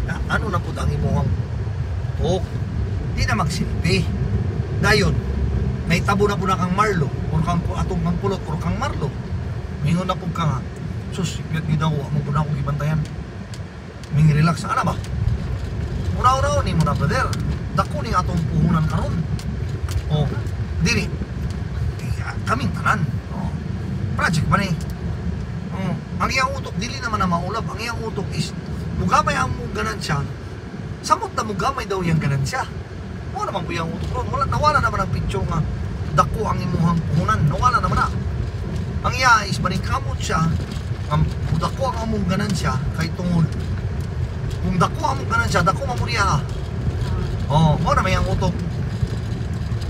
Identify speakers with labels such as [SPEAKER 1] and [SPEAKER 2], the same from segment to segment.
[SPEAKER 1] ano na po ang imuhang buhok. Di na magsilbi. Dayon, may tabo na po na kang marlo, or kang atong kang pulot, or kang marlo. Mingon na po ka nga, sus, iklat nyo daw, mo po na akong ibantayan. Ming relax, ana ba? Uraw-uraw ni mo na, brother. Dako ni atong puhunan karon. O, dili. Kaming tanan. O, project ba ni? O, ang iyang utok, dili naman na maulab. Ang iyang utok is, mugamay ang mong ganansya. Samot na mugamay daw yung ganansya. O naman po yung utok ron. Nawala naman ang picture nga dako ang imuhang puhunan. Nawala naman na. Ang iya is maningkamot siya. Dako ang among ganansya kay tungod. Kung dako ang among ganansya, dako mamuriya. O, mo naman yung utok.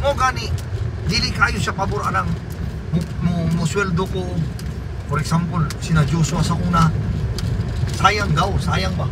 [SPEAKER 1] Mo gani, dili kayo siya pabor anang musweldo ko. For example, sina Joshua sa una. Sayang daw, sayang ba?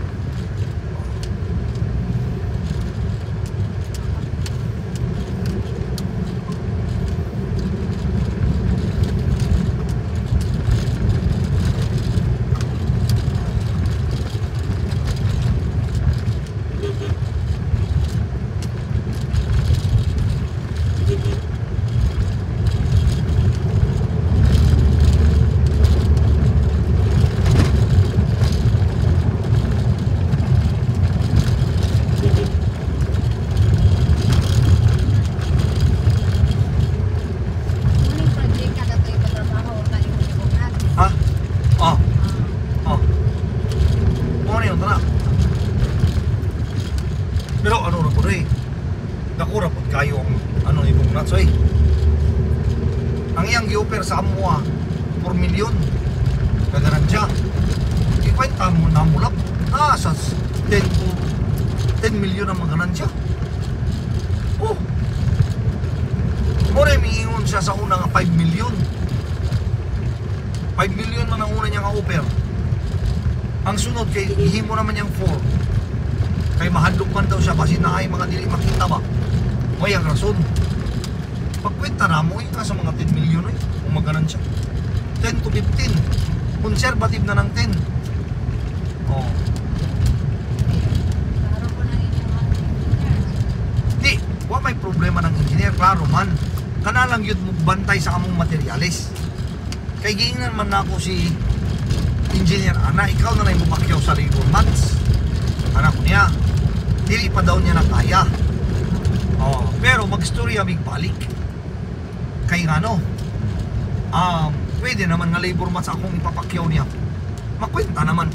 [SPEAKER 1] Pero ano na po rin, nakura po kayo ang ano ibong natsoy. Ang iyang gi-offer sa amwa 4 milyon kagaran siya. Ikwenta mo na mulap sa 10 milyon ang maganan siya. Oh, muna miingon siya sa una nga 5 milyon. 5 milyon man ang una niya nga offer. Ang sunod kay ihimo naman niyang 4. Kay mahadlok man daw siya kasi na ay mga dili makita ba. May ang rason. Pagkwenta na mo nga sa mga 10 milyon kung maganan siya. 10 to 15. Conservative na ng 10. Oh. Di, wa may problema ng engineer, klaro man. Kana lang yun bantay sa among materialis. Kay giingnan man na ako si engineer ana, ikaw na lang bumakyaw sa labor months. Anak ko niya, dili pa daw niya na kaya. Oh, pero mag-storya mig balik. Kay ngano, pwede naman nga labor months akong ipapakyaw niya. Makwenta naman.